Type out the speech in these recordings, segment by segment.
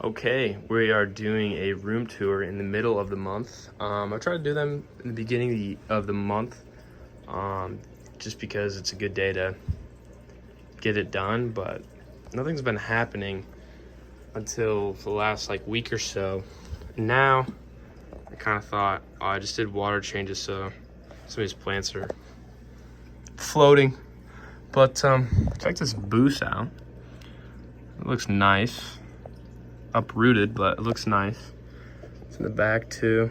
Okay, we are doing a room tour in the middle of the month. I try to do them in the beginning of the month, just because it's a good day to get it done, but nothing's been happening until the last week or so. Now, I kind of thought, I just did water changes, so some of these plants are floating. But check this boost out. It looks nice. Uprooted, but it looks nice. It's in the back too.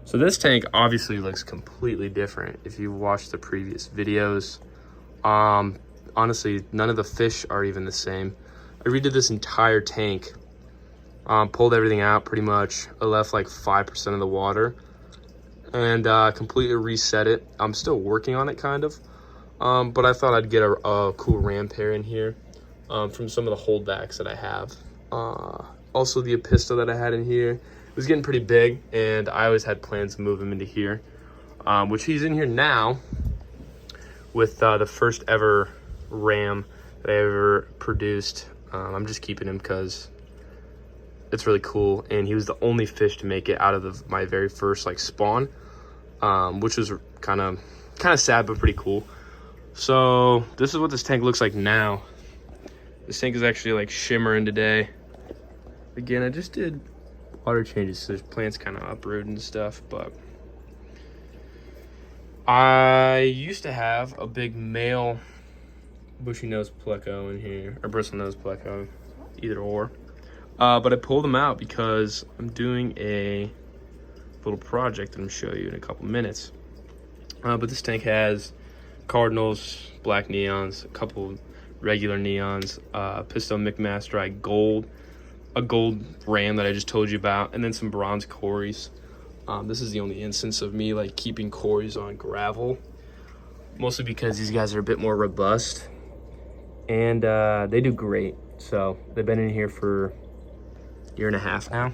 So this tank obviously looks completely different if you watched the previous videos. Honestly, none of the fish are even the same. I redid this entire tank, pulled everything out pretty much. I left like 5% of the water and completely reset it. I'm still working on it kind of, but I thought I'd get a cool ram pair in here. From some of the holdbacks that I have. Also the Apista that I had in here was getting pretty big, and I always had plans to move him into here, which he's in here now with the first ever ram that I ever produced. I'm just keeping him because it's really cool, and he was the only fish to make it out of my very first spawn, which was kind of sad but pretty cool. So this is what this tank looks like now. This tank is actually shimmering today. Again, I just did water changes, so there's plants kind of uprooted and stuff, but I used to have a big male bushy nose pleco in here, or bristle nose pleco, either or. But I pulled them out because I'm doing a little project that I'm gonna show you in a couple minutes. But this tank has cardinals, black neons, a couple regular neons, Pisto McMasterite gold, a gold ram that I just told you about, and then some bronze cories. This is the only instance of me keeping cories on gravel, mostly because these guys are a bit more robust, and they do great. So they've been in here for a year and a half now.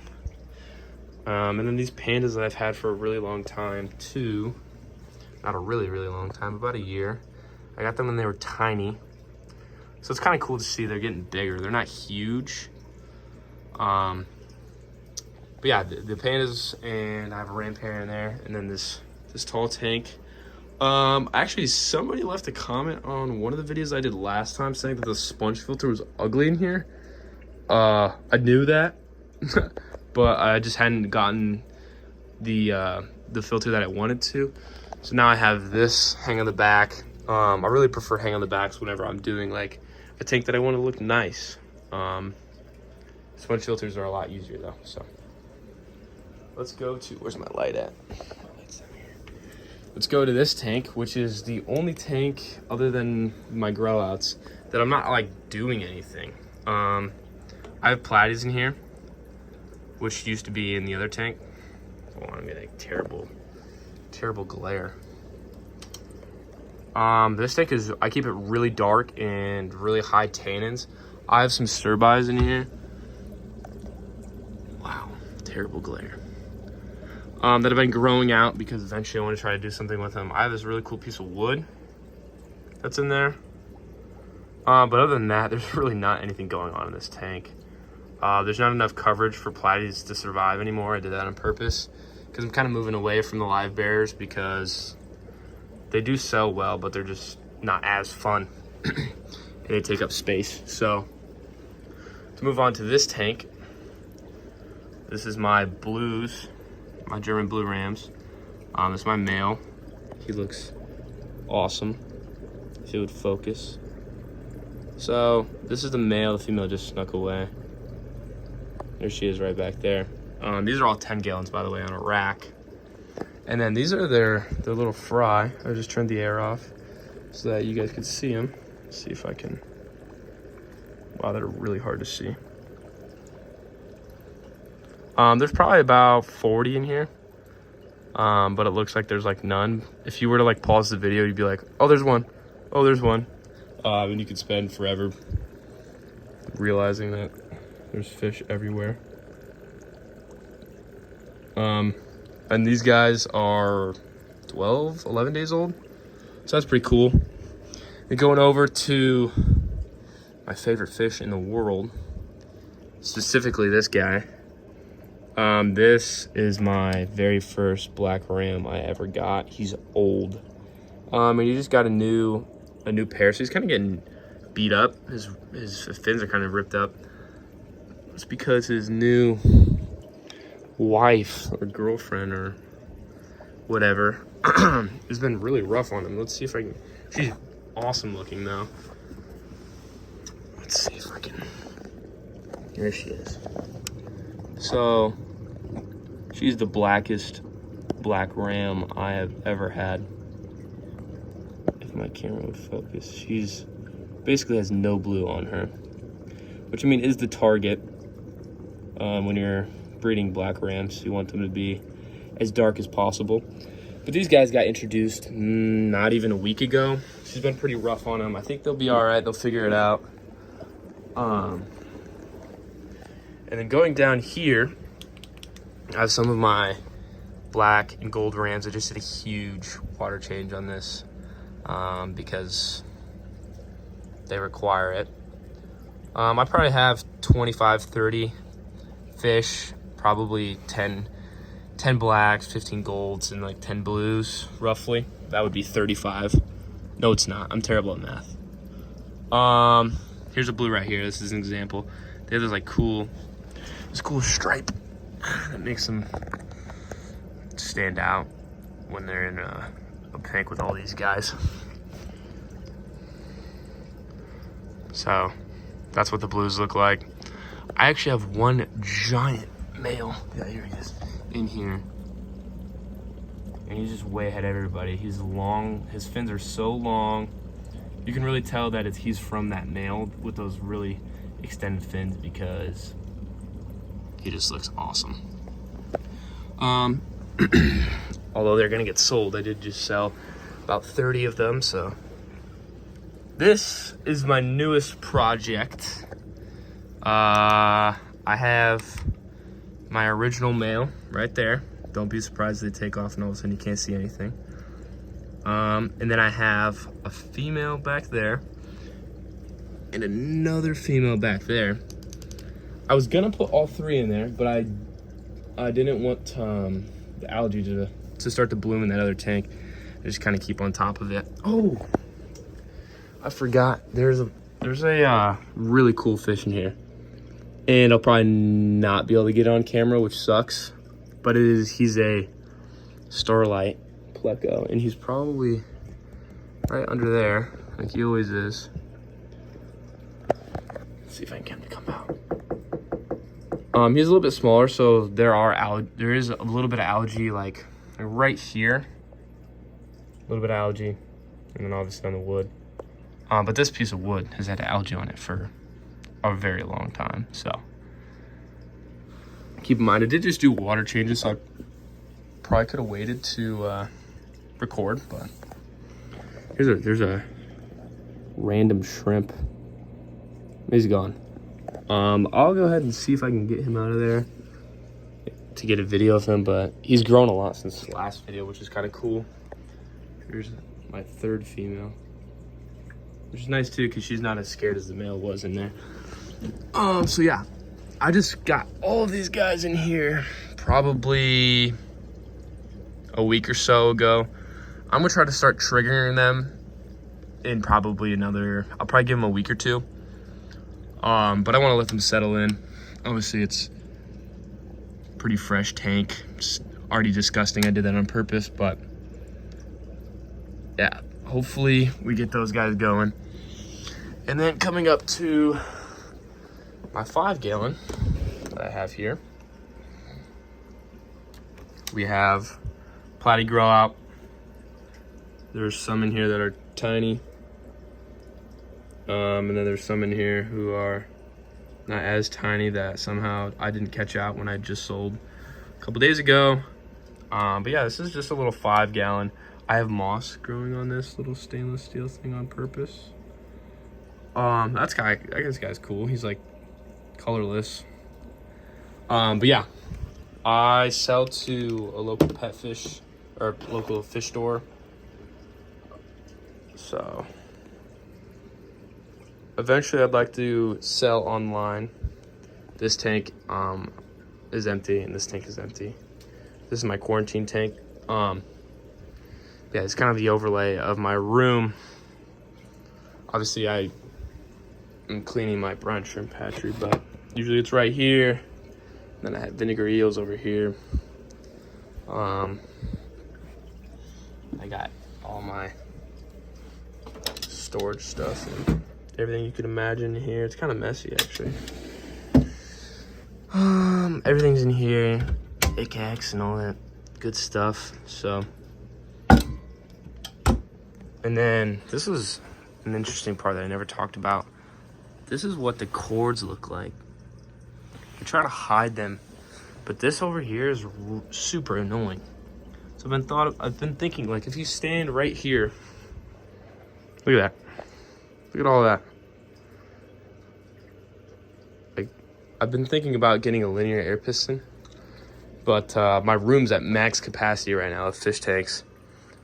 And then these pandas that I've had for a really long time too, not a really long time, about a year. I got them when they were tiny. So it's kind of cool to see they're getting bigger. They're not huge. But yeah, the pandas, and I have a ram pair in there, and then this tall tank. Actually, somebody left a comment on one of the videos I did last time saying that the sponge filter was ugly in here. I knew that, but I just hadn't gotten the filter that I wanted to. So now I have this hang on the back. I really prefer hang on the backs whenever I'm doing a tank that I want to look nice. Sponge filters are a lot easier though. So let's go to, where's my light at? Let's go to this tank, which is the only tank other than my grow outs that I'm not doing anything. I have platies in here, which used to be in the other tank. Oh, I'm getting terrible glare. This tank is, I keep it really dark and really high tannins. I have some sturbis in here. Wow, terrible glare. That have been growing out because eventually I want to try to do something with them. I have this really cool piece of wood that's in there. But other than that, there's really not anything going on in this tank. There's not enough coverage for platies to survive anymore. I did that on purpose because I'm kind of moving away from the live bearers because they do sell well, but they're just not as fun. And they take up space. So to move on to this tank, this is my blues, my German blue rams. This is my male. He looks awesome. If it would focus. So this is the male. The female just snuck away. There she is right back there. These are all 10 gallons, by the way, on a rack. And then these are their little fry. I just turned the air off so that you guys could see them. See if I can. Wow, they're really hard to see. There's probably about 40 in here, but it looks like there's none. If you were to pause the video, you'd be like, oh, there's one. Oh, there's one. And you could spend forever realizing that there's fish everywhere. And these guys are 12, 11 days old. So that's pretty cool. And going over to my favorite fish in the world, specifically this guy. This is my very first black ram I ever got. He's old. And he just got a new pair, so he's kind of getting beat up. His fins are kind of ripped up. It's because his new wife or girlfriend or whatever has been really rough on him. Let's see if I can. She's awesome looking though. Let's see if I can. Here she is. So she's the blackest black ram I have ever had. If my camera would focus, she's basically has no blue on her, which I mean is the target when you're breeding black rams. You want them to be as dark as possible. But these guys got introduced not even a week ago. She's been pretty rough on them. I think they'll be all right. They'll figure it out. And then going down here, I have some of my black and gold rams. I just did a huge water change on this because they require it. I probably have 25, 30 fish, probably 10 blacks, 15 golds, and like 10 blues, roughly. That would be 35. No, it's not. I'm terrible at math. Here's a blue right here. This is an example. They have this cool stripe that makes them stand out when they're in a tank with all these guys. So that's what the blues look like. I actually have one giant male. Yeah, here he is. In here. And he's just way ahead of everybody. He's long. His fins are so long. You can really tell that he's from that male with those really extended fins because he just looks awesome. Although they're gonna get sold, I did just sell about 30 of them. So this is my newest project. I have my original male right there. Don't be surprised if they take off and all of a sudden you can't see anything. And then I have a female back there and another female back there. I was gonna put all three in there, but I didn't want the algae to start to bloom in that other tank. I just kind of keep on top of it. Oh, I forgot. There's a really cool fish in here, and I'll probably not be able to get it on camera, which sucks. But he's a starlight pleco, and he's probably right under there, like he always is. Let's see if I can get him to come out. He's a little bit smaller, so there is a little bit of algae like right here. A little bit of algae, and then obviously on the wood. But this piece of wood has had algae on it for a very long time, so keep in mind, I did just do water changes, so I probably could have waited to record, but there's a random shrimp. He's gone. I'll go ahead and see if I can get him out of there to get a video of him, but he's grown a lot since the last video, which is kind of cool. Here's my third female, which is nice too, because she's not as scared as the male was in there. So yeah, I just got all of these guys in here probably a week or so ago. I'm gonna try to start triggering them in probably I'll probably give them a week or two. But I want to let them settle in. Obviously, it's a pretty fresh tank. It's already disgusting. I did that on purpose, but yeah, hopefully we get those guys going. And then coming up to my 5-gallon that I have here, we have platy grow out. There's some in here that are tiny. And then there's some in here who are not as tiny that somehow I didn't catch out when I just sold a couple days ago. But yeah, this is just a little 5-gallon. I have moss growing on this little stainless steel thing on purpose. This guy's cool. He's like colorless. But yeah, I sell to a local pet fish or local fish store. So eventually I'd like to sell online. This tank is empty, and this tank is empty. This is my quarantine tank. Yeah, it's kind of the overlay of my room. Obviously, I'm cleaning my brown shrimp hatchery, but usually it's right here. Then I have vinegar eels over here. I got all my storage stuff and everything you could imagine in here. It's kind of messy, actually. Everything's in here, pickaxe and all that good stuff. So, and then this was an interesting part that I never talked about. This is what the cords look like. I try to hide them, but this over here is super annoying. So I've been thinking, like, if you stand right here, look at that, look at all that. Like, I've been thinking about getting a linear air piston, but my room's at max capacity right now of fish tanks.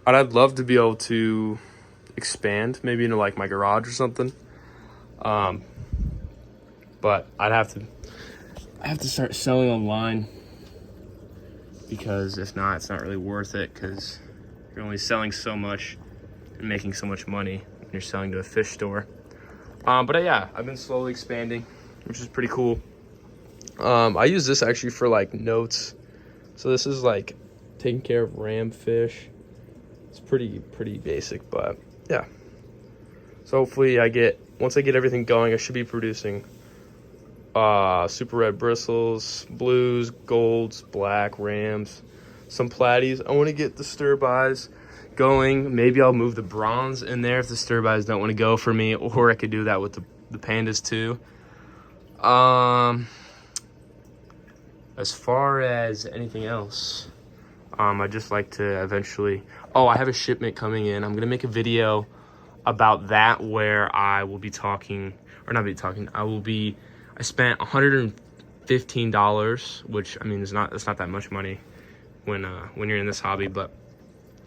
I'd love to be able to expand, maybe into like my garage or something. But I have to start selling online, because if not, it's not really worth it, because you're only selling so much and making so much money when you're selling to a fish store. But yeah, I've been slowly expanding, which is pretty cool. I use this actually for like notes. So this is like taking care of ram fish. It's pretty basic, but yeah. So hopefully once I get everything going, I should be producing super red bristles, blues, golds, black, rams, some platies. I want to get the stir-bys going. Maybe I'll move the bronze in there if the stir-bys don't want to go for me, or I could do that with the pandas too. As far as anything else, I'd just like to eventually... Oh, I have a shipment coming in. I'm going to make a video about that where I will be talking, or not be talking, I spent $115, which, I mean, it's not that much money when you're in this hobby, but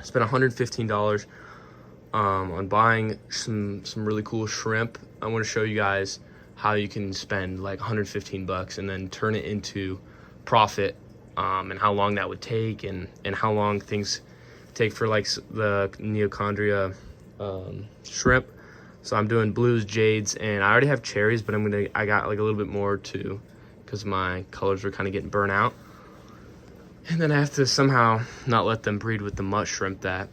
I spent $115 on buying some really cool shrimp. I want to show you guys how you can spend like 115 bucks and then turn it into profit, and how long that would take, and how long things take for like the neochondria shrimp. So I'm doing blues, jades, and I already have cherries, but I got like a little bit more too, because my colors are kind of getting burnt out. And then I have to somehow not let them breed with the mutt shrimp that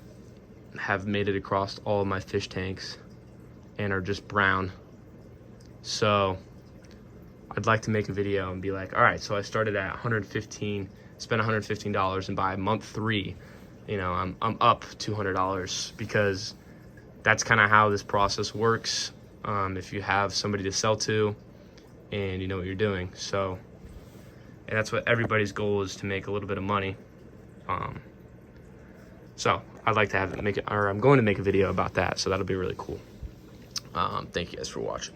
have made it across all of my fish tanks and are just brown. So I'd like to make a video and be like, all right, so I started at spent $115, and by month 3, you know, I'm up $200, because that's kind of how this process works. If you have somebody to sell to and you know what you're doing. So, and that's what everybody's goal is, to make a little bit of money. So I'd like to I'm going to make a video about that. So that'll be really cool. Thank you guys for watching.